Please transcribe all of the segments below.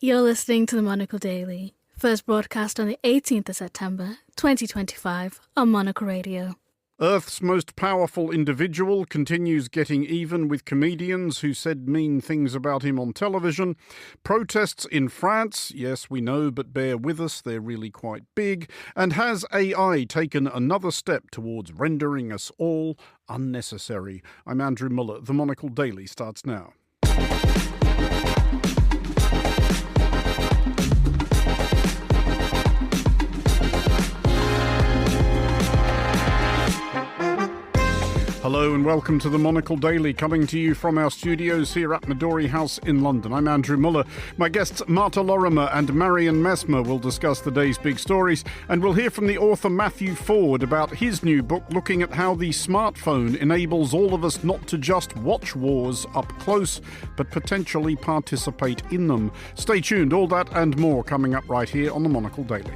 You're listening to the Monocle Daily, first broadcast on the 18th of September, 2025 on Monocle Radio. Earth's most powerful individual continues getting even with comedians who said mean things about him on television. Protests in France, yes, we know, but bear with us, they're really quite big. And has AI taken another step towards rendering us all unnecessary? I'm Andrew Muller. The Monocle Daily starts now. Hello and welcome to the Monocle Daily, coming to you from our studios here at Midori House in London. I'm Andrew Muller. My guests Marta Lorimer and Marian Messmer will discuss the day's big stories, and we'll hear from the author Matthew Ford about his new book looking at how the smartphone enables all of us not to just watch wars up close, but potentially participate in them. Stay tuned, all that and more coming up right here on the Monocle Daily.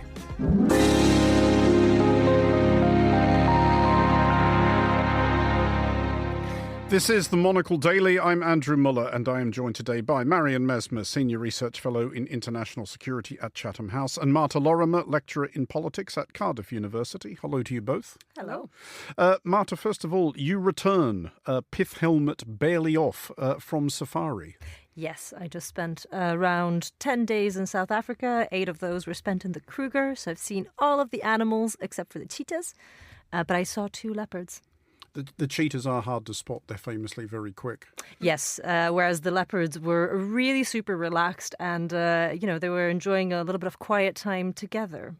This is the Monocle Daily. I'm Andrew Muller, and I am joined today by Marian Messmer, Senior Research Fellow in International Security at Chatham House, and Marta Lorimer, Lecturer in Politics at Cardiff University. Hello to you both. Hello. Marta, first of all, you return, pith helmet barely off, from safari. Yes, I just spent around 10 days in South Africa. 8 of those were spent in the Kruger, so I've seen all of the animals except for the cheetahs, but I saw 2 leopards. The cheetahs are hard to spot. They're famously very quick. Yes, whereas the leopards were really super relaxed and, they were enjoying a little bit of quiet time together.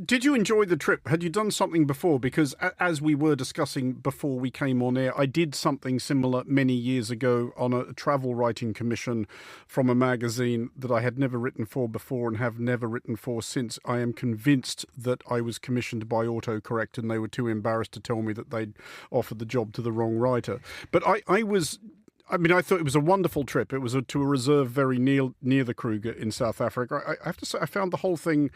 Did you enjoy the trip? Had you done something before? Because as we were discussing before we came on air, I did something similar many years ago on a travel writing commission from a magazine that I had never written for before and have never written for since. I am convinced that I was commissioned by autocorrect and they were too embarrassed to tell me that they'd offered the job to the wrong writer. But I thought it was a wonderful trip. It was to a reserve very near the Kruger in South Africa. I have to say, I found the whole thing...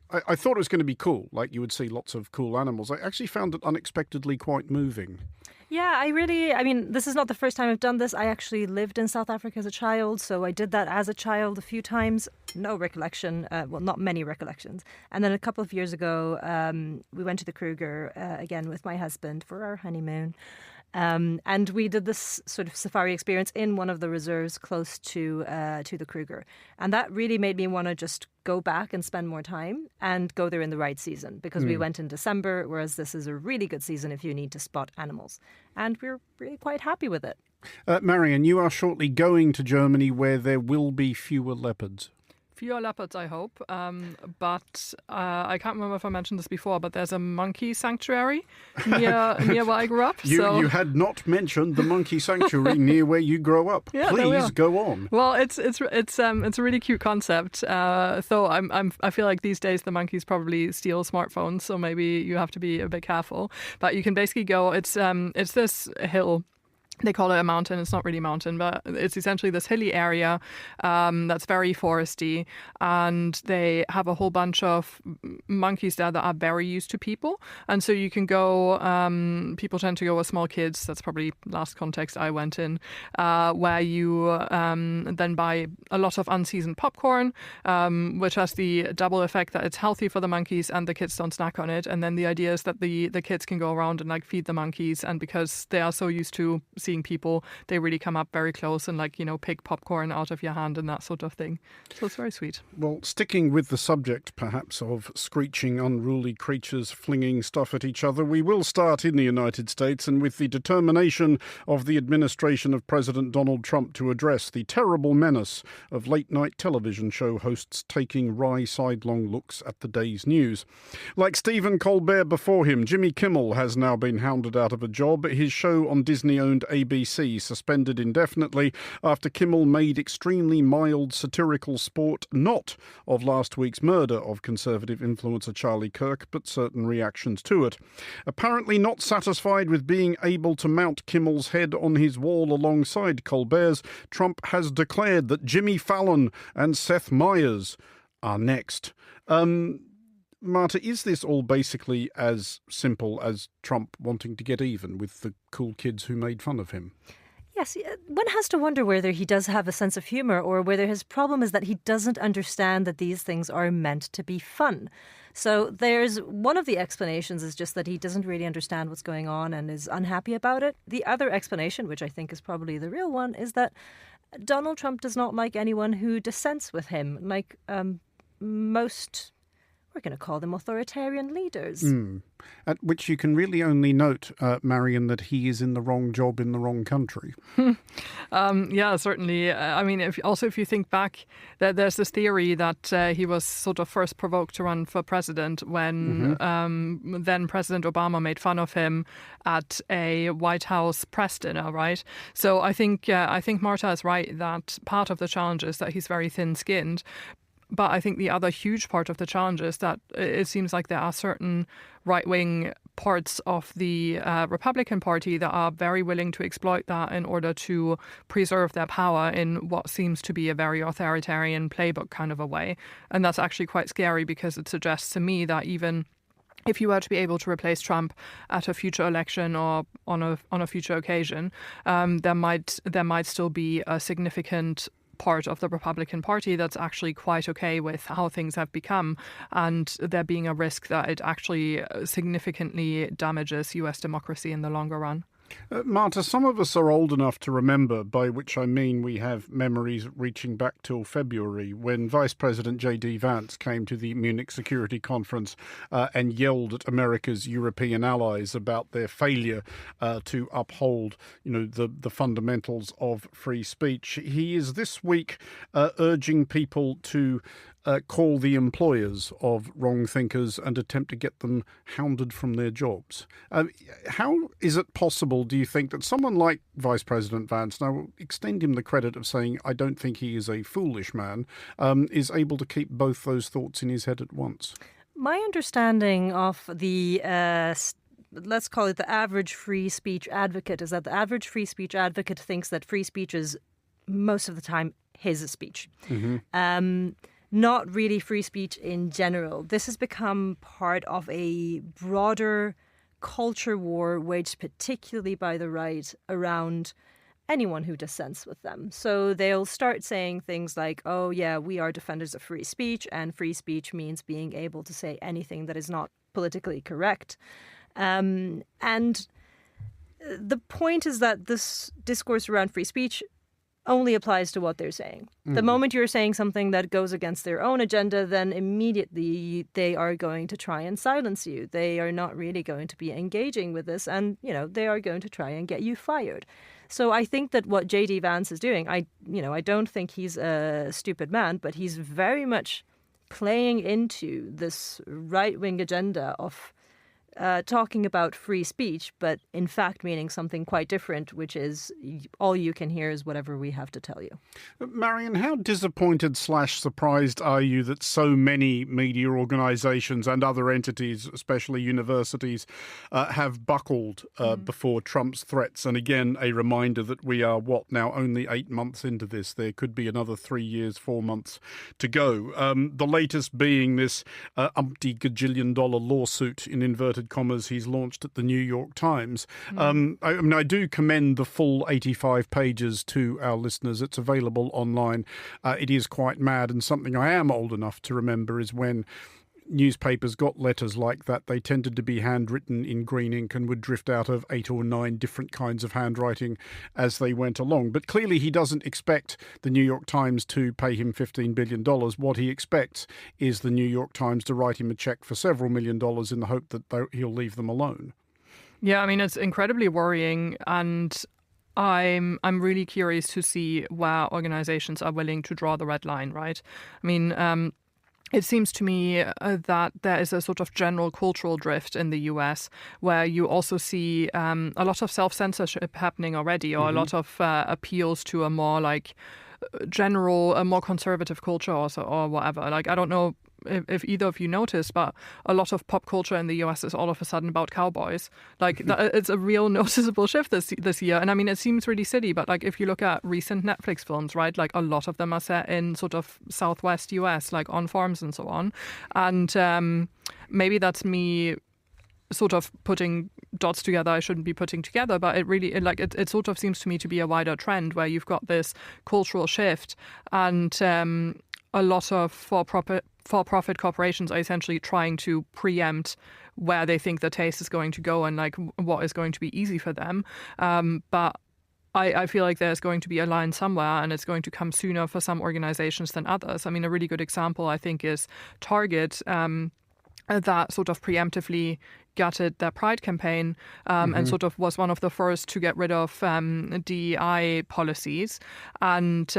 I thought it was going to be cool, like you would see lots of cool animals. I actually found it unexpectedly quite moving. Yeah, this is not the first time I've done this. I actually lived in South Africa as a child, so I did that as a child a few times. No recollection, not many recollections. And then a couple of years ago, we went to the Kruger again with my husband for our honeymoon. And we did this sort of safari experience in one of the reserves close to the Kruger. And that really made me want to just go back and spend more time and go there in the right season, because we went in December, whereas this is a really good season if you need to spot animals. And we're really quite happy with it. Marian, you are shortly going to Germany where there will be fewer leopards. Fewer leopards, I hope. But I can't remember if I mentioned this before, but there's a monkey sanctuary near where I grew up. You had not mentioned the monkey sanctuary near where you grow up. Yeah, please go on. Well, it's a really cute concept. Though I feel like these days the monkeys probably steal smartphones, so maybe you have to be a bit careful. But you can basically go. It's this hill. They call it a mountain. It's not really a mountain, but it's essentially this hilly area that's very foresty. And they have a whole bunch of monkeys there that are very used to people. And so you can go, people tend to go with small kids. That's probably last context I went in, where you then buy a lot of unseasoned popcorn, which has the double effect that it's healthy for the monkeys and the kids don't snack on it. And then the idea is that the kids can go around and feed the monkeys. And because they are so used to seeing people, they really come up very close and pick popcorn out of your hand and that sort of thing. So it's very sweet. Well, sticking with the subject perhaps of screeching unruly creatures flinging stuff at each other, we will start in the United States and with the determination of the administration of President Donald Trump to address the terrible menace of late-night television show hosts taking wry sidelong looks at the day's news. Like Stephen Colbert before him, Jimmy Kimmel has now been hounded out of a job. His show on Disney-owned ABC suspended indefinitely after Kimmel made extremely mild satirical sport not of last week's murder of conservative influencer Charlie Kirk, but certain reactions to it. Apparently not satisfied with being able to mount Kimmel's head on his wall alongside Colbert's, Trump has declared that Jimmy Fallon and Seth Meyers are next. Marta, is this all basically as simple as Trump wanting to get even with the cool kids who made fun of him? Yes, one has to wonder whether he does have a sense of humor or whether his problem is that he doesn't understand that these things are meant to be fun. So there's one of the explanations is just that he doesn't really understand what's going on and is unhappy about it. The other explanation, which I think is probably the real one, is that Donald Trump does not like anyone who dissents with him, like most, we're going to call them authoritarian leaders. At which you can really only note, Marion, that he is in the wrong job in the wrong country. Yeah, certainly. I mean, if you think back, there's this theory that he was sort of first provoked to run for president when then President Obama made fun of him at a White House press dinner, right? So I think Marta is right that part of the challenge is that he's very thin-skinned. But I think the other huge part of the challenge is that it seems like there are certain right-wing parts of the Republican Party that are very willing to exploit that in order to preserve their power in what seems to be a very authoritarian playbook kind of a way. And that's actually quite scary because it suggests to me that even if you were to be able to replace Trump at a future election or on a future occasion, there might still be a significant part of the Republican Party that's actually quite okay with how things have become, and there being a risk that it actually significantly damages US democracy in the longer run. Marta, some of us are old enough to remember, by which I mean we have memories reaching back till February, when Vice President J.D. Vance came to the Munich Security Conference and yelled at America's European allies about their failure to uphold, the fundamentals of free speech. He is this week urging people to call the employers of wrong thinkers and attempt to get them hounded from their jobs. How is it possible, do you think, that someone like Vice President Vance, and I will extend him the credit of saying I don't think he is a foolish man, is able to keep both those thoughts in his head at once? My understanding of the let's call it the average free speech advocate is that the average free speech advocate thinks that free speech is most of the time his speech. Not really free speech in general. This has become part of a broader culture war waged particularly by the right around anyone who dissents with them. So they'll start saying things like, oh yeah, we are defenders of free speech, and free speech means being able to say anything that is not politically correct. And the point is that this discourse around free speech only applies to what they're saying. The moment you're saying something that goes against their own agenda, then immediately they are going to try and silence you. They are not really going to be engaging with this, and they are going to try and get you fired. So I think that what J.D. Vance is doing, I don't think he's a stupid man, but he's very much playing into this right-wing agenda of talking about free speech, but in fact meaning something quite different, which is all you can hear is whatever we have to tell you. Marion, how disappointed / surprised are you that so many media organisations and other entities, especially universities, have buckled before Trump's threats? And again, a reminder that we are, now only 8 months into this. There could be another 3 years, 4 months to go. The latest being this umpty-gajillion-dollar lawsuit, in inverted commas, he's launched at the New York Times. I do commend the full 85 pages to our listeners. It's available online. It is quite mad, and something I am old enough to remember is when newspapers got letters like that. They tended to be handwritten in green ink and would drift out of 8 or 9 different kinds of handwriting as they went along. But clearly he doesn't expect the New York Times to pay him $15 billion. What he expects is the New York Times to write him a check for several $1 million in the hope that he'll leave them alone. Yeah, I mean, it's incredibly worrying, and I'm really curious to see where organizations are willing to draw the red line, right? I mean, it seems to me that there is a sort of general cultural drift in the US where you also see a lot of self-censorship happening already, or a lot of appeals to a more a more conservative culture or whatever. Like, I don't know if either of you noticed, but a lot of pop culture in the US is all of a sudden about cowboys. Like, it's a real noticeable shift this year. And I mean, it seems really silly, but like, if you look at recent Netflix films, right, like a lot of them are set in sort of Southwest US, like on farms and so on. And maybe that's me sort of putting dots together I shouldn't be putting together, but it sort of seems to me to be a wider trend where you've got this cultural shift, and a lot of for-profit corporations are essentially trying to preempt where they think the taste is going to go and like what is going to be easy for them. But I feel like there's going to be a line somewhere, and it's going to come sooner for some organizations than others. I mean, a really good example, I think, is Target, that sort of preemptively gutted their Pride campaign and sort of was one of the first to get rid of DEI policies, and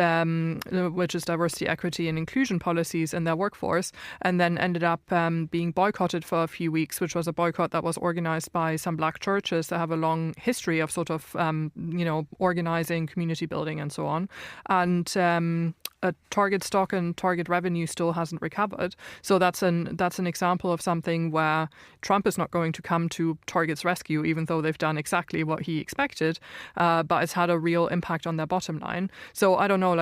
which is diversity, equity and inclusion policies in their workforce, and then ended up being boycotted for a few weeks, which was a boycott that was organized by some black churches that have a long history of sort of, organizing, community building and so on. And Target stock and Target revenue still hasn't recovered. So that's an example of something where Trump is not going to come to Target's rescue, even though they've done exactly what he expected. But it's had a real impact on their bottom line. So I don't know,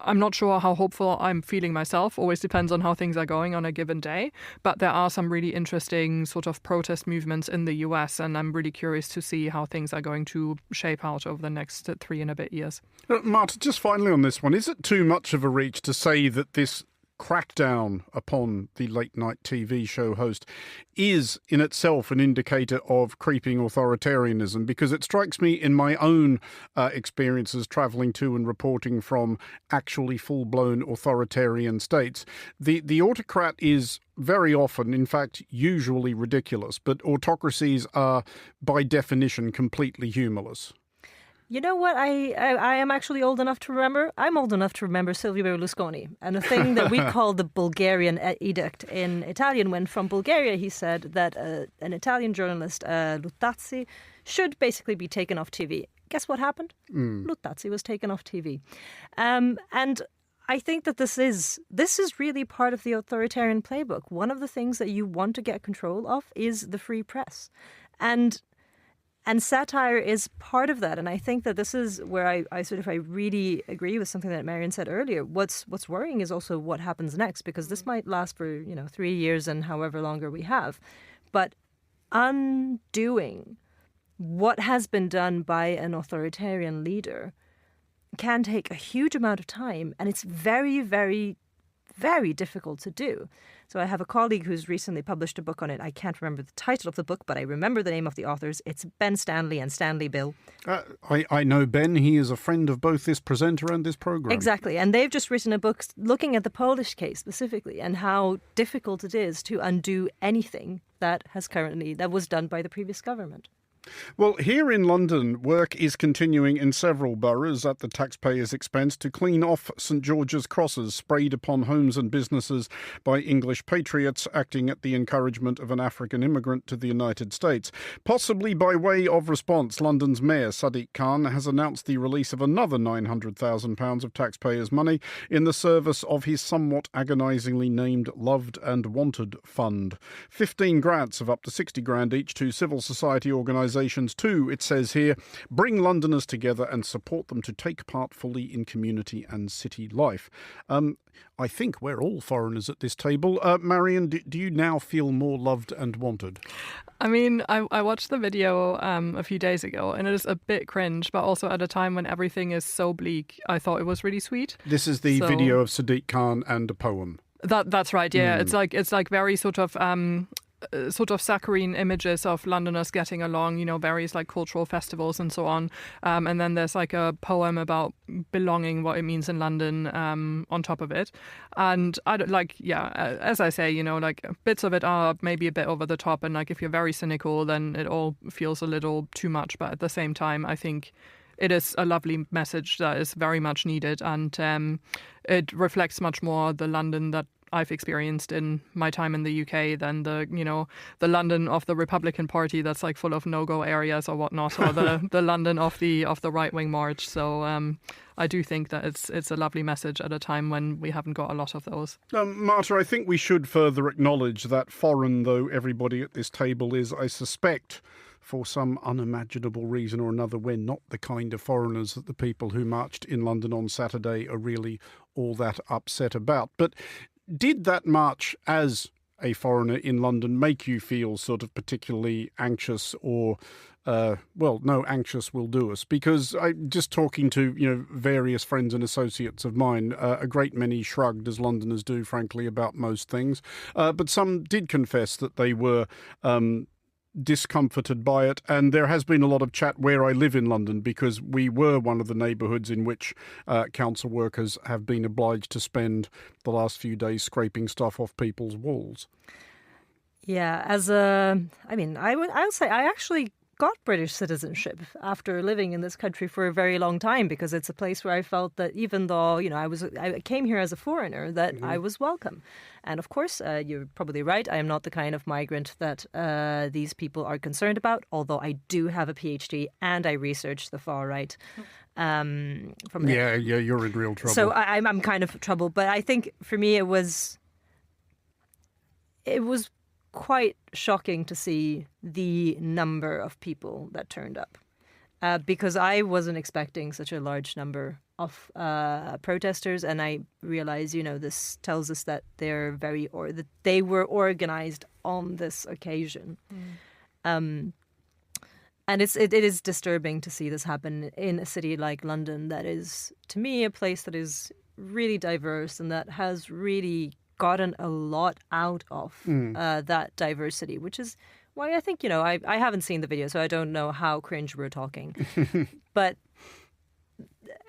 I'm not sure how hopeful I'm feeling myself. Always depends on how things are going on a given day. But there are some really interesting sort of protest movements in the US, and I'm really curious to see how things are going to shape out over the next 3 and a bit years. Marta, just finally on this one, is it too much of a reach to say that this crackdown upon the late-night TV show host is in itself an indicator of creeping authoritarianism? Because it strikes me in my own experiences travelling to and reporting from actually full-blown authoritarian states, the autocrat is very often, in fact, usually ridiculous, but autocracies are by definition completely humorless. You know what? I am actually old enough to remember. I'm old enough to remember Silvio Berlusconi and the thing that we call the Bulgarian edict in Italian. When from Bulgaria, he said that an Italian journalist, Luttazzi, should basically be taken off TV. Guess what happened? Luttazzi was taken off TV. And I think that this is really part of the authoritarian playbook. One of the things that you want to get control of is the free press. And satire is part of that. And I think that this is where I really agree with something that Marion said earlier. What's worrying is also what happens next, because this might last for, 3 years and however longer we have. But undoing what has been done by an authoritarian leader can take a huge amount of time, and it's very, very, very difficult to do. So I have a colleague who's recently published a book on it. I can't remember the title of the book, but I remember the name of the authors. It's Ben Stanley and Stanley Bill. I know Ben. He is a friend of both this presenter and this program. Exactly. And they've just written a book looking at the Polish case specifically and how difficult it is to undo anything that was done by the previous government. Well, here in London, work is continuing in several boroughs at the taxpayers' expense to clean off St George's crosses sprayed upon homes and businesses by English patriots acting at the encouragement of an African immigrant to the United States. Possibly by way of response, London's Mayor Sadiq Khan has announced the release of another £900,000 of taxpayers' money in the service of his somewhat agonisingly named Loved and Wanted Fund. 15 grants of up to 60 grand each to civil society organisations to, it says here, bring Londoners together and support them to take part fully in community and city life. I think we're all foreigners at this table. Marion, do you now feel more loved and wanted? I mean, I watched the video a few days ago, and it is a bit cringe, but also at a time when everything is so bleak, I thought it was really sweet. This is the video of Sadiq Khan and a poem. That's right, yeah. It's like very sort of saccharine images of Londoners getting along, various like cultural festivals and so on. And then there's like a poem about belonging, what it means in London on top of it. And as I say, bits of it are maybe a bit over the top. And like if you're very cynical, then it all feels a little too much. But at the same time, I think it is a lovely message that is very much needed. And it reflects much more the London that I've experienced in my time in the UK than the London of the Republican Party that's like full of no-go areas or whatnot, or the London of the right-wing march. So I do think that it's a lovely message at a time when we haven't got a lot of those. Marta, I think we should further acknowledge that foreign though everybody at this table is, I suspect, for some unimaginable reason or another, we're not the kind of foreigners that the people who marched in London on Saturday are really all that upset about. But did that march, as a foreigner in London make you feel sort of particularly anxious or no, anxious will do us? Because just talking to, various friends and associates of mine, a great many shrugged, as Londoners do, frankly, about most things. But some did confess that they were discomforted by it. And there has been a lot of chat where I live in London, because we were one of the neighbourhoods in which council workers have been obliged to spend the last few days scraping stuff off people's walls. Yeah, I'll say I actually got British citizenship after living in this country for a very long time, because it's a place where I felt that even though, I came here as a foreigner, that I was welcome. And of course, you're probably right. I am not the kind of migrant that these people are concerned about, although I do have a PhD and I research the far right. You're in real trouble. So I'm kind of trouble. But I think for me, it was quite shocking to see the number of people that turned up, because I wasn't expecting such a large number of protesters, and I realize, this tells us that that they were organized on this occasion, and it is disturbing to see this happen in a city like London, that is, to me, a place that is really diverse and that has really gotten a lot out of that diversity, which is why I think, I haven't seen the video, so I don't know how cringe we're talking. But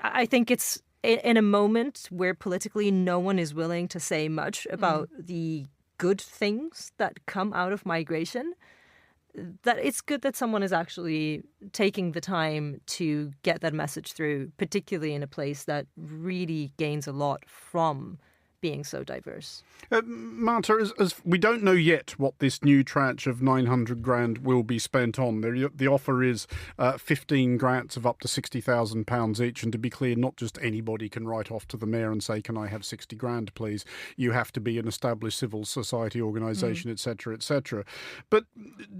I think it's in a moment where politically no one is willing to say much about the good things that come out of migration, that it's good that someone is actually taking the time to get that message through, particularly in a place that really gains a lot from being so diverse. Marta, as we don't know yet what this new tranche of 900 grand will be spent on. The offer is 15 grants of up to £60,000 each. And to be clear, not just anybody can write off to the mayor and say, can I have 60 grand, please? You have to be an established civil society organisation, etc., etc. But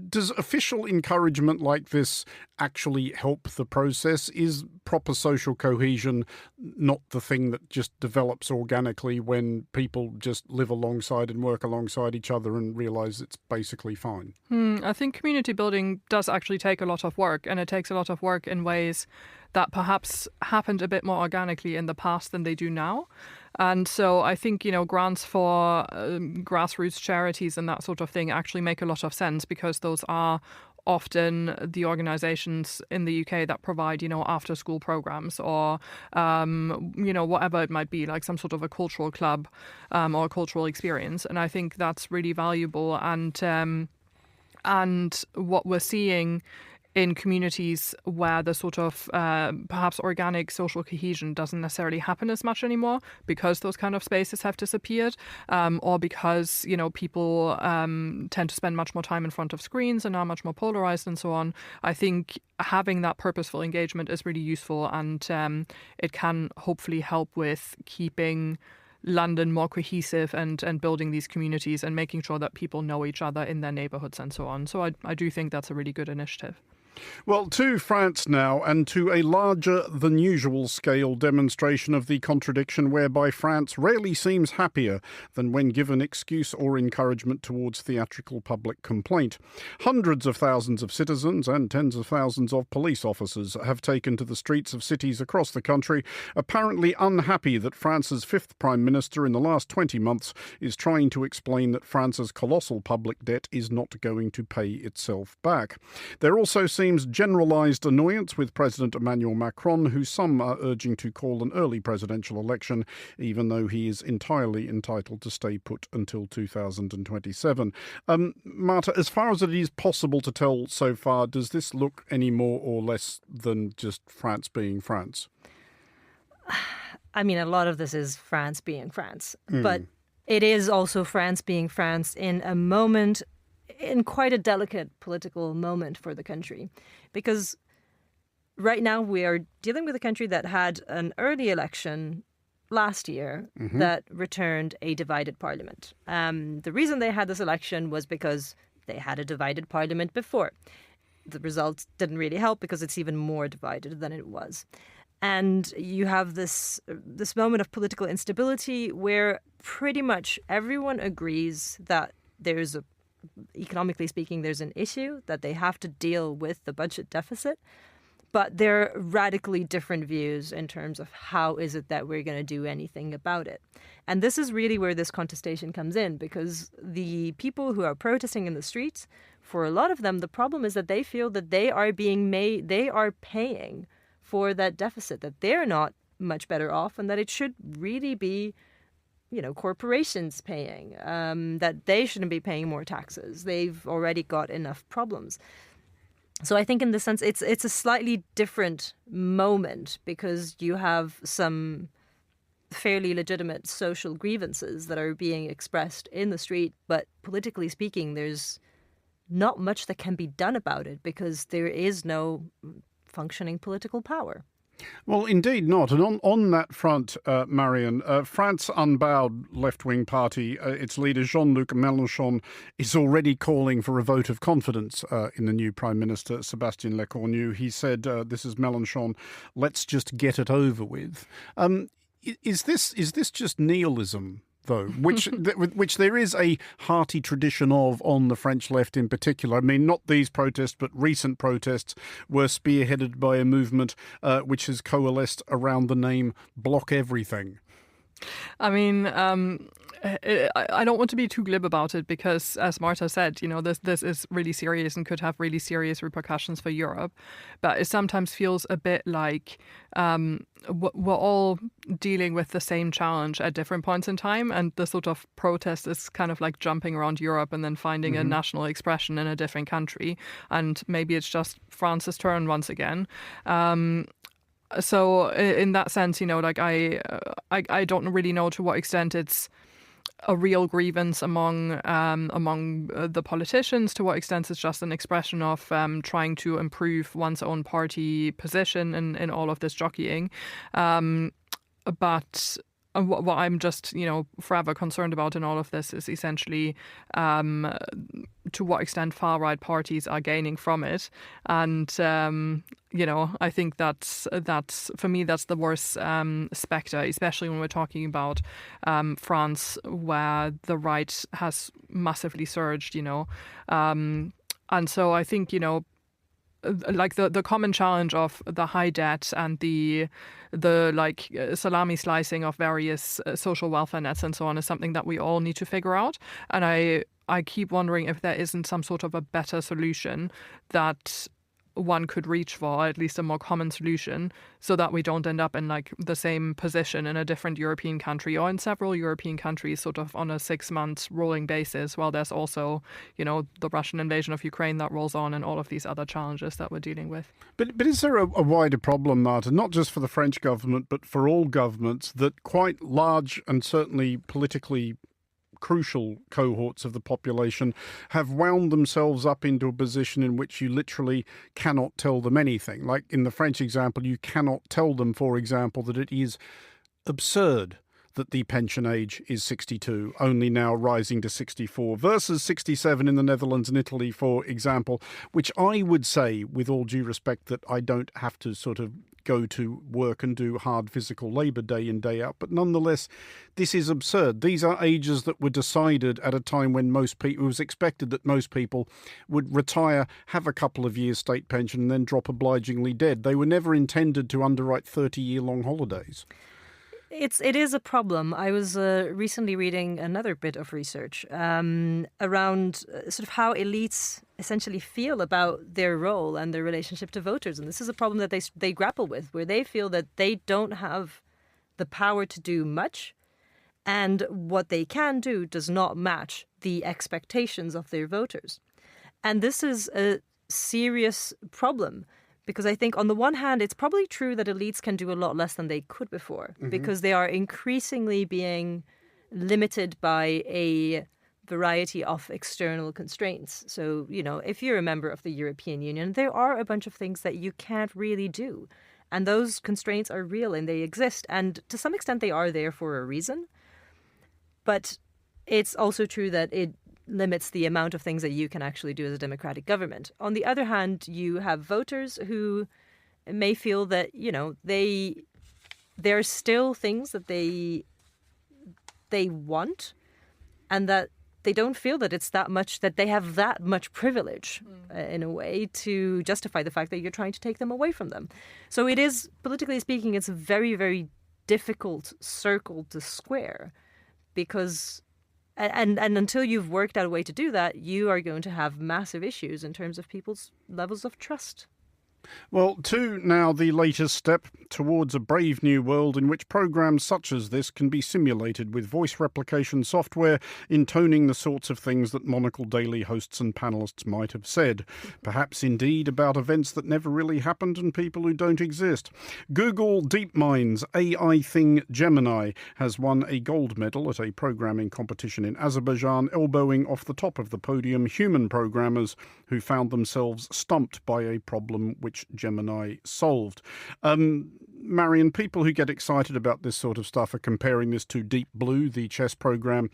does official encouragement like this actually help the process? Is proper social cohesion not the thing that just develops organically when people just live alongside and work alongside each other and realise it's basically fine? I think community building does actually take a lot of work, and it takes a lot of work in ways that perhaps happened a bit more organically in the past than they do now. And so I think, grants for grassroots charities and that sort of thing actually make a lot of sense, because those are often the organizations in the UK that provide, after school programs or, whatever it might be, like some sort of a cultural club or a cultural experience. And I think that's really valuable. And what we're seeing in communities where the sort of perhaps organic social cohesion doesn't necessarily happen as much anymore, because those kind of spaces have disappeared, or because, people tend to spend much more time in front of screens and are much more polarized and so on. I think having that purposeful engagement is really useful, and it can hopefully help with keeping London more cohesive and building these communities and making sure that people know each other in their neighbourhoods and so on. So I do think that's a really good initiative. Well, to France now, and to a larger than usual scale demonstration of the contradiction whereby France rarely seems happier than when given excuse or encouragement towards theatrical public complaint. Hundreds of thousands of citizens and tens of thousands of police officers have taken to the streets of cities across the country, apparently unhappy that France's fifth Prime Minister in the last 20 months is trying to explain that France's colossal public debt is not going to pay itself back. There also seems generalised annoyance with President Emmanuel Macron, who some are urging to call an early presidential election, even though he is entirely entitled to stay put until 2027. Marta, as far as it is possible to tell so far, does this look any more or less than just France being France? I mean, a lot of this is France being France, but it is also France being France in a moment, in quite a delicate political moment for the country, because right now we are dealing with a country that had an early election last year that returned a divided parliament. The reason they had this election was because they had a divided parliament before. The results didn't really help because it's even more divided than it was. And you have this moment of political instability where pretty much everyone agrees that economically speaking, there's an issue, that they have to deal with the budget deficit. But there are radically different views in terms of how is it that we're going to do anything about it. And this is really where this contestation comes in, because the people who are protesting in the streets, for a lot of them, the problem is that they feel that they are paying for that deficit, that they're not much better off, and that it should really be, corporations paying, that they shouldn't be paying more taxes. They've already got enough problems. So I think in the sense it's a slightly different moment, because you have some fairly legitimate social grievances that are being expressed in the street, but politically speaking, there's not much that can be done about it because there is no functioning political power. Well, indeed not. And on that front, Marion, France Unbowed left-wing party, its leader Jean-Luc Mélenchon is already calling for a vote of confidence in the new Prime Minister, Sébastien Lecornu. He said, this is Mélenchon, let's just get it over with. Is this just nihilism, though, which there is a hearty tradition of on the French left in particular? I mean, not these protests, but recent protests were spearheaded by a movement which has coalesced around the name Block Everything. I mean, I don't want to be too glib about it because, as Marta said, this is really serious and could have really serious repercussions for Europe. But it sometimes feels a bit like we're all dealing with the same challenge at different points in time, and the sort of protest is kind of like jumping around Europe and then finding a national expression in a different country. And maybe it's just France's turn once again. So in that sense, I don't really know to what extent it's a real grievance among the politicians, to what extent it's just an expression of trying to improve one's own party position in all of this jockeying. But what I'm just, forever concerned about in all of this is essentially to what extent far-right parties are gaining from it. And, I think that's for me, that's the worst spectre, especially when we're talking about France, where the right has massively surged, And so I think, like the common challenge of the high debt and the salami slicing of various social welfare nets and so on is something that we all need to figure out. And I keep wondering if there isn't some sort of a better solution that one could reach for, at least a more common solution, so that we don't end up in like the same position in a different European country or in several European countries sort of on a 6-month rolling basis, while there's also, the Russian invasion of Ukraine that rolls on and all of these other challenges that we're dealing with. But is there a wider problem, Marta, not just for the French government, but for all governments, that quite large and certainly politically crucial cohorts of the population have wound themselves up into a position in which you literally cannot tell them anything? Like in the French example, you cannot tell them, for example, that it is absurd that the pension age is 62, only now rising to 64, versus 67 in the Netherlands and Italy, for example, which I would say, with all due respect, that I don't have to sort of go to work and do hard physical labour day in, day out. But nonetheless, this is absurd. These are ages that were decided at a time when it was expected that most people would retire, have a couple of years state pension and then drop obligingly dead. They were never intended to underwrite 30-year-long holidays. It is a problem. I was recently reading another bit of research around sort of how elites essentially feel about their role and their relationship to voters. And this is a problem that they grapple with, where they feel that they don't have the power to do much, and what they can do does not match the expectations of their voters. And this is a serious problem. Because I think on the one hand, it's probably true that elites can do a lot less than they could before, because they are increasingly being limited by a variety of external constraints. So, if you're a member of the European Union, there are a bunch of things that you can't really do. And those constraints are real and they exist. And to some extent, they are there for a reason. But it's also true that it limits the amount of things that you can actually do as a democratic government. On the other hand, you have voters who may feel that, there are still things that they want, and that they don't feel that it's that much, that they have that much privilege in a way to justify the fact that you're trying to take them away from them. So it is, politically speaking, it's a very, very difficult circle to square, because and until you've worked out a way to do that, you are going to have massive issues in terms of people's levels of trust. Well, to now the latest step towards a brave new world in which programs such as this can be simulated with voice replication software, intoning the sorts of things that Monocle Daily hosts and panellists might have said. Perhaps indeed about events that never really happened and people who don't exist. Google DeepMind's AI thing Gemini has won a gold medal at a programming competition in Azerbaijan, elbowing off the top of the podium human programmers who found themselves stumped by a problem which Gemini solved. Marion, people who get excited about this sort of stuff are comparing this to Deep Blue, the chess program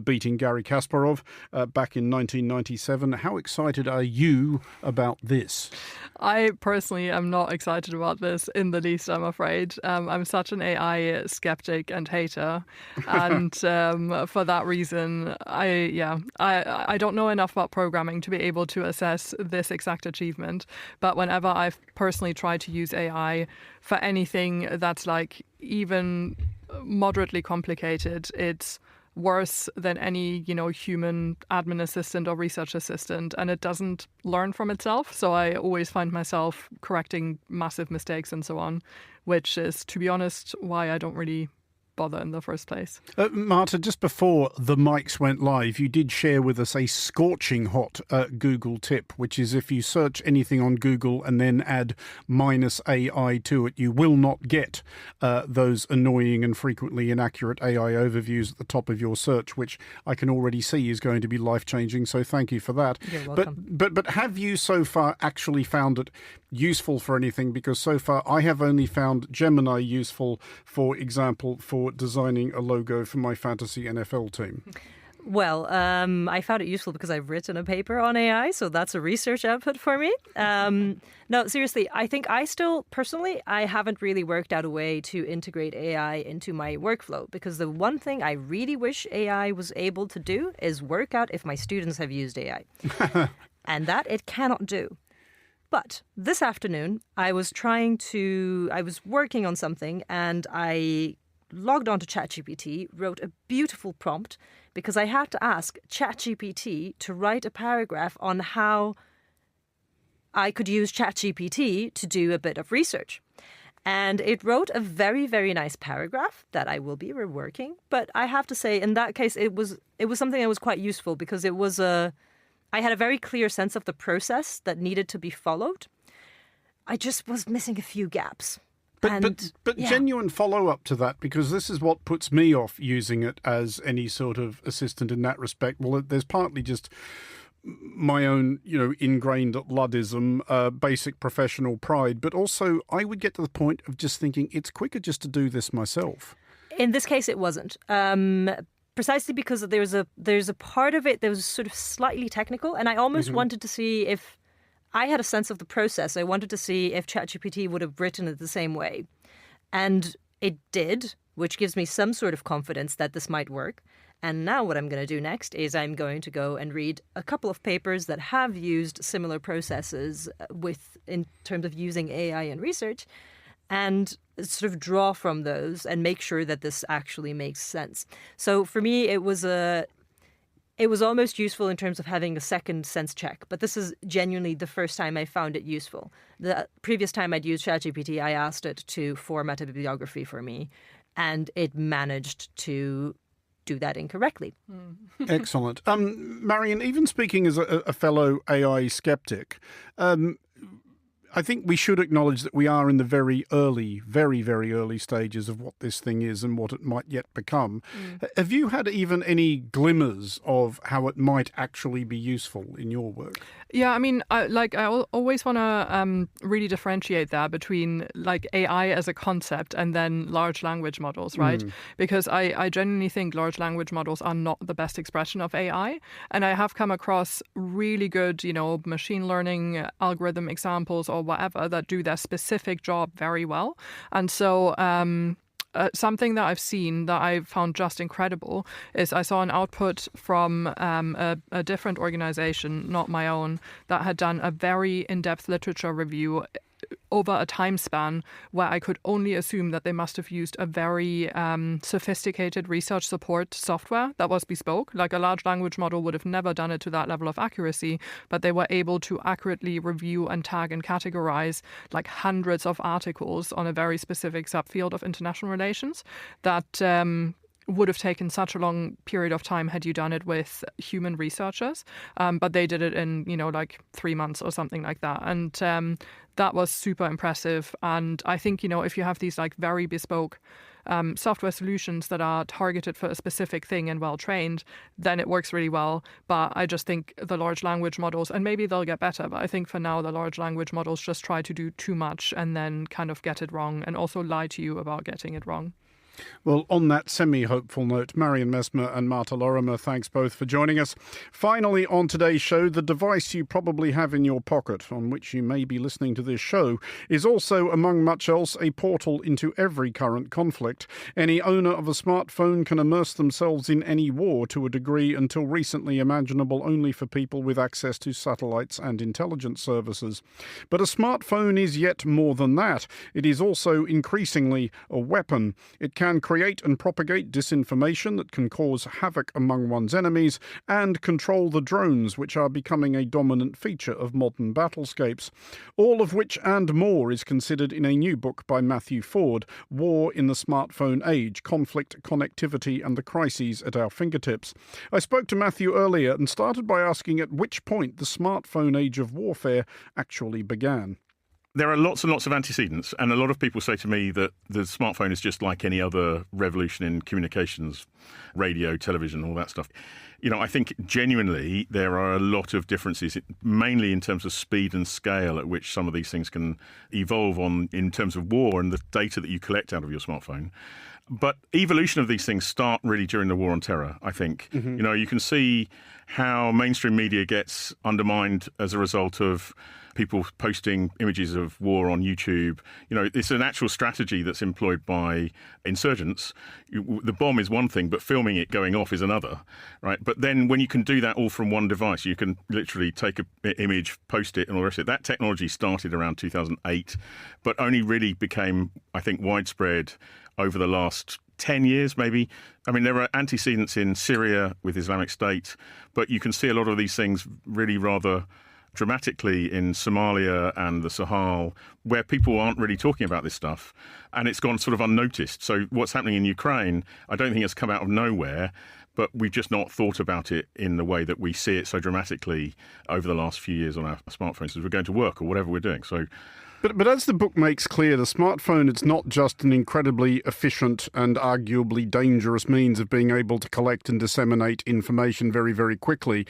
beating Garry Kasparov back in 1997. How excited are you about this? I personally am not excited about this in the least, I'm afraid. I'm such an AI skeptic and hater. And for that reason, I don't know enough about programming to be able to assess this exact achievement. But whenever I've personally tried to use AI for anything that's like even moderately complicated, it's worse than any, human admin assistant or research assistant, and it doesn't learn from itself. So I always find myself correcting massive mistakes and so on, which is, to be honest, why I don't really bother in the first place. Marta, just before the mics went live, you did share with us a scorching hot Google tip, which is if you search anything on Google and then add -AI to it, you will not get those annoying and frequently inaccurate AI overviews at the top of your search, which I can already see is going to be life-changing, so thank you for that. You're welcome. But have you so far actually found it useful for anything? Because so far I have only found Gemini useful, for example, for designing a logo for my fantasy NFL team. Well, I found it useful because I've written a paper on AI, so that's a research output for me. No, seriously, I think I haven't really worked out a way to integrate AI into my workflow, because the one thing I really wish AI was able to do is work out if my students have used AI. And that it cannot do. But this afternoon, I was working on something, and I logged on to ChatGPT, wrote a beautiful prompt, because I had to ask ChatGPT to write a paragraph on how I could use ChatGPT to do a bit of research. And it wrote a very, very nice paragraph that I will be reworking. But I have to say, in that case, it was something that was quite useful, because I had a very clear sense of the process that needed to be followed. I just was missing a few gaps. But genuine follow-up to that, because this is what puts me off using it as any sort of assistant in that respect. Well, there's partly just my own, ingrained Luddism, basic professional pride, but also I would get to the point of just thinking it's quicker just to do this myself. In this case, it wasn't. Precisely because there's a part of it that was sort of slightly technical, and I almost wanted to see if I had a sense of the process. I wanted to see if ChatGPT would have written it the same way. And it did, which gives me some sort of confidence that this might work. And now what I'm going to do next is I'm going to go and read a couple of papers that have used similar processes in terms of using AI in research, and sort of draw from those and make sure that this actually makes sense. So for me, it was almost useful in terms of having a second sense check. But this is genuinely the first time I found it useful. The previous time I'd used ChatGPT, I asked it to format a bibliography for me, and it managed to do that incorrectly. Excellent. Marion, even speaking as a fellow AI skeptic, I think we should acknowledge that we are in the very, very early stages of what this thing is and what it might yet become. Have you had even any glimmers of how it might actually be useful in your work? Yeah, I mean, I always want to really differentiate that between like AI as a concept and then large language models, right? Because I genuinely think large language models are not the best expression of AI. And I have come across really good, machine learning algorithm examples or whatever that do their specific job very well. And so something that I've seen that I found just incredible is I saw an output from a different organization, not my own, that had done a very in-depth literature review over a time span where I could only assume that they must have used a very sophisticated research support software that was bespoke. Like a large language model would have never done it to that level of accuracy, but they were able to accurately review and tag and categorize like hundreds of articles on a very specific subfield of international relations that would have taken such a long period of time had you done it with human researchers. But they did it in, like 3 months or something like that. And that was super impressive. And I think, if you have these like very bespoke software solutions that are targeted for a specific thing and well trained, then it works really well. But I just think the large language models, and maybe they'll get better, but I think for now the large language models just try to do too much and then kind of get it wrong and also lie to you about getting it wrong. Well, on that semi-hopeful note, Marion Messmer and Marta Lorimer, thanks both for joining us. Finally, on today's show, the device you probably have in your pocket, on which you may be listening to this show, is also, among much else, a portal into every current conflict. Any owner of a smartphone can immerse themselves in any war to a degree until recently imaginable only for people with access to satellites and intelligence services. But a smartphone is yet more than that. It is also increasingly a weapon. It can create and propagate disinformation that can cause havoc among one's enemies and control the drones which are becoming a dominant feature of modern battlescapes. All of which and more is considered in a new book by Matthew Ford, War in the Smartphone Age, Conflict, Connectivity and the Crises at Our Fingertips. I spoke to Matthew earlier and started by asking at which point the smartphone age of warfare actually began. There are lots and lots of antecedents, and a lot of people say to me that the smartphone is just like any other revolution in communications, radio, television, all that stuff. I think genuinely there are a lot of differences, mainly in terms of speed and scale at which some of these things can evolve on in terms of war and the data that you collect out of your smartphone. But evolution of these things start really during the war on terror, I think. Mm-hmm. You can see how mainstream media gets undermined as a result of people posting images of war on YouTube. It's an actual strategy that's employed by insurgents. The bomb is one thing, but filming it going off is another, right? But then when you can do that all from one device, you can literally take an image, post it, and all the rest of it. That technology started around 2008, but only really became, I think, widespread over the last 10 years, maybe. I mean, there are antecedents in Syria with Islamic State, but you can see a lot of these things really rather dramatically in Somalia and the Sahel, where people aren't really talking about this stuff, and it's gone sort of unnoticed. So what's happening in Ukraine, I don't think it's come out of nowhere, but we've just not thought about it in the way that we see it so dramatically over the last few years on our smartphones as we're going to work or whatever we're doing. So. But as the book makes clear, the smartphone, it's not just an incredibly efficient and arguably dangerous means of being able to collect and disseminate information very, very quickly.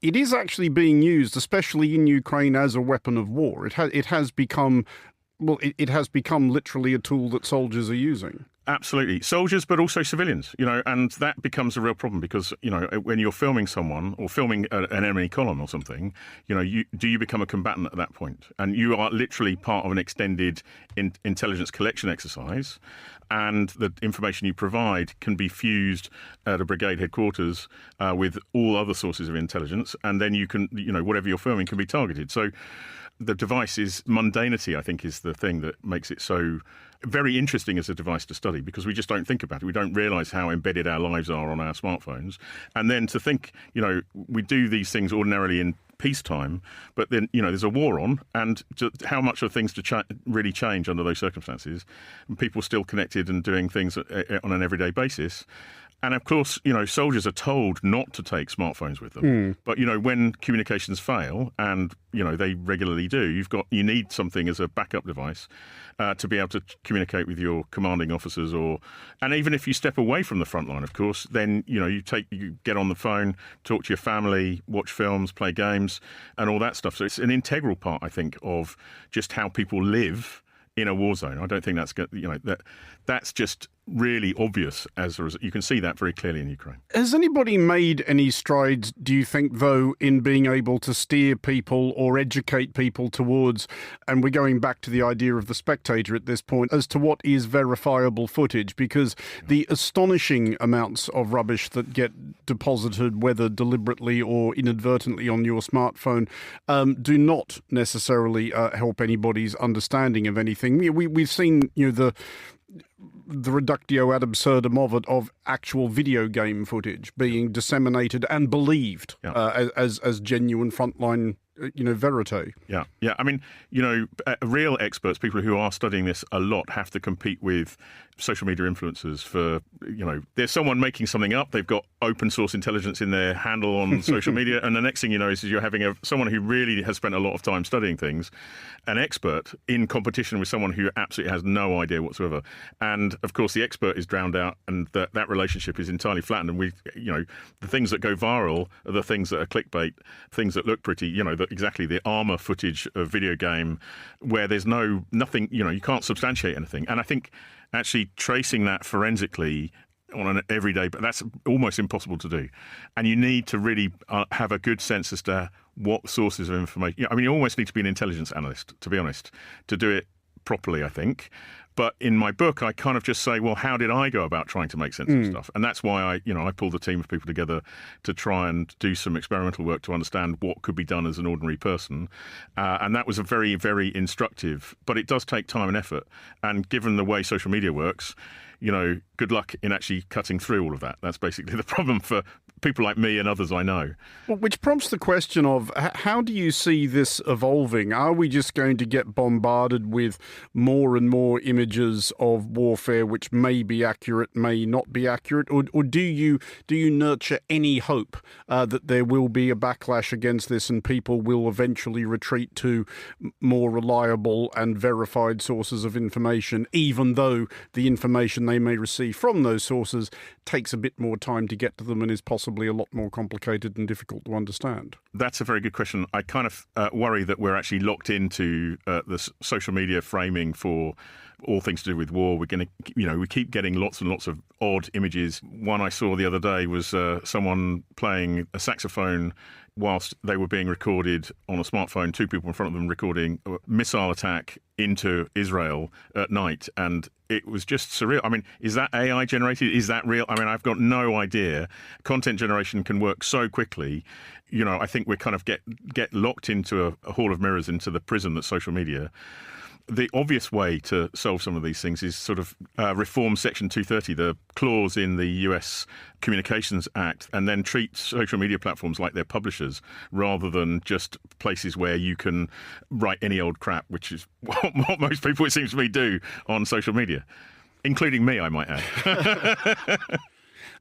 It is actually being used, especially in Ukraine, as a weapon of war. It has become literally a tool that soldiers are using. Absolutely. Soldiers, but also civilians, and that becomes a real problem because, when you're filming someone or filming an enemy column or something, you become a combatant at that point? And you are literally part of an extended intelligence collection exercise. And the information you provide can be fused at a brigade headquarters with all other sources of intelligence. And then you can, whatever you're filming can be targeted. So the device's mundanity, I think, is the thing that makes it so very interesting as a device to study, because we just don't think about it. We don't realise how embedded our lives are on our smartphones. And then to think, we do these things ordinarily in peacetime, but then, there's a war on, and how much are things to really change under those circumstances? And people still connected and doing things on an everyday basis. And of course, soldiers are told not to take smartphones with them. But, when communications fail, and, they regularly do, you need something as a backup device to be able to communicate with your commanding officers, and even if you step away from the front line, of course, then, you get on the phone, talk to your family, watch films, play games, and all that stuff. So it's an integral part, I think, of just how people live in a war zone. I don't think that's that's just really obvious as a result. You can see that very clearly in Ukraine. Has anybody made any strides, do you think, though, in being able to steer people or educate people towards, and we're going back to the idea of the spectator at this point, as to what is verifiable footage? Because the astonishing amounts of rubbish that get deposited, whether deliberately or inadvertently on your smartphone, do not necessarily help anybody's understanding of anything. We've seen, the reductio ad absurdum of actual video game footage being disseminated and believed as genuine frontline verite. Yeah. I mean, real experts, people who are studying this a lot, have to compete with social media influencers for, there's someone making something up, they've got open source intelligence in their handle on social media, and the next thing you know is you're having someone who really has spent a lot of time studying things, an expert, in competition with someone who absolutely has no idea whatsoever. And of course the expert is drowned out, and that relationship is entirely flattened. And the things that go viral are the things that are clickbait, things that look pretty, exactly the armor footage of video game where there's nothing, you can't substantiate anything. And I think actually tracing that forensically on an everyday, but that's almost impossible to do. And you need to really have a good sense as to what sources of information. You almost need to be an intelligence analyst, to be honest, to do it properly, I think. But in my book, I kind of just say, well, how did I go about trying to make sense of stuff? And that's why I pulled a team of people together to try and do some experimental work to understand what could be done as an ordinary person. And that was a very, very instructive, but it does take time and effort. And given the way social media works, good luck in actually cutting through all of that. That's basically the problem for people like me and others I know. Well, which prompts the question of how do you see this evolving? Are we just going to get bombarded with more and more images of warfare which may be accurate, may not be accurate? Or do you nurture any hope that there will be a backlash against this and people will eventually retreat to more reliable and verified sources of information, even though the information they may receive from those sources takes a bit more time to get to them and is possibly a lot more complicated and difficult to understand? That's a very good question. I kind of worry that we're actually locked into the social media framing for all things to do with war. We're going to, we keep getting lots and lots of odd images. One I saw the other day was someone playing a saxophone whilst they were being recorded on a smartphone, two people in front of them recording a missile attack into Israel at night. And it was just surreal. I mean, is that AI generated? Is that real? I mean, I've got no idea. Content generation can work so quickly. I think we kind of get locked into a hall of mirrors, into the prison that's social media. The obvious way to solve some of these things is sort of reform Section 230, the clause in the US Communications Act, and then treat social media platforms like they're publishers rather than just places where you can write any old crap, which is what most people, it seems to me, do on social media, including me, I might add.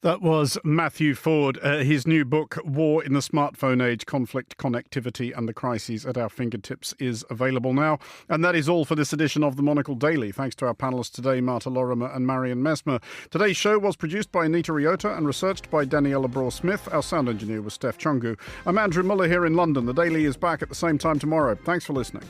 That was Matthew Ford. His new book, War in the Smartphone Age, Conflict, Connectivity and the Crises at Our Fingertips, is available now. And that is all for this edition of the Monocle Daily. Thanks to our panellists today, Marta Lorimer and Marion Messmer. Today's show was produced by Anita Riota and researched by Daniela Braw-Smith. Our sound engineer was Steph Chungu. I'm Andrew Muller here in London. The Daily is back at the same time tomorrow. Thanks for listening.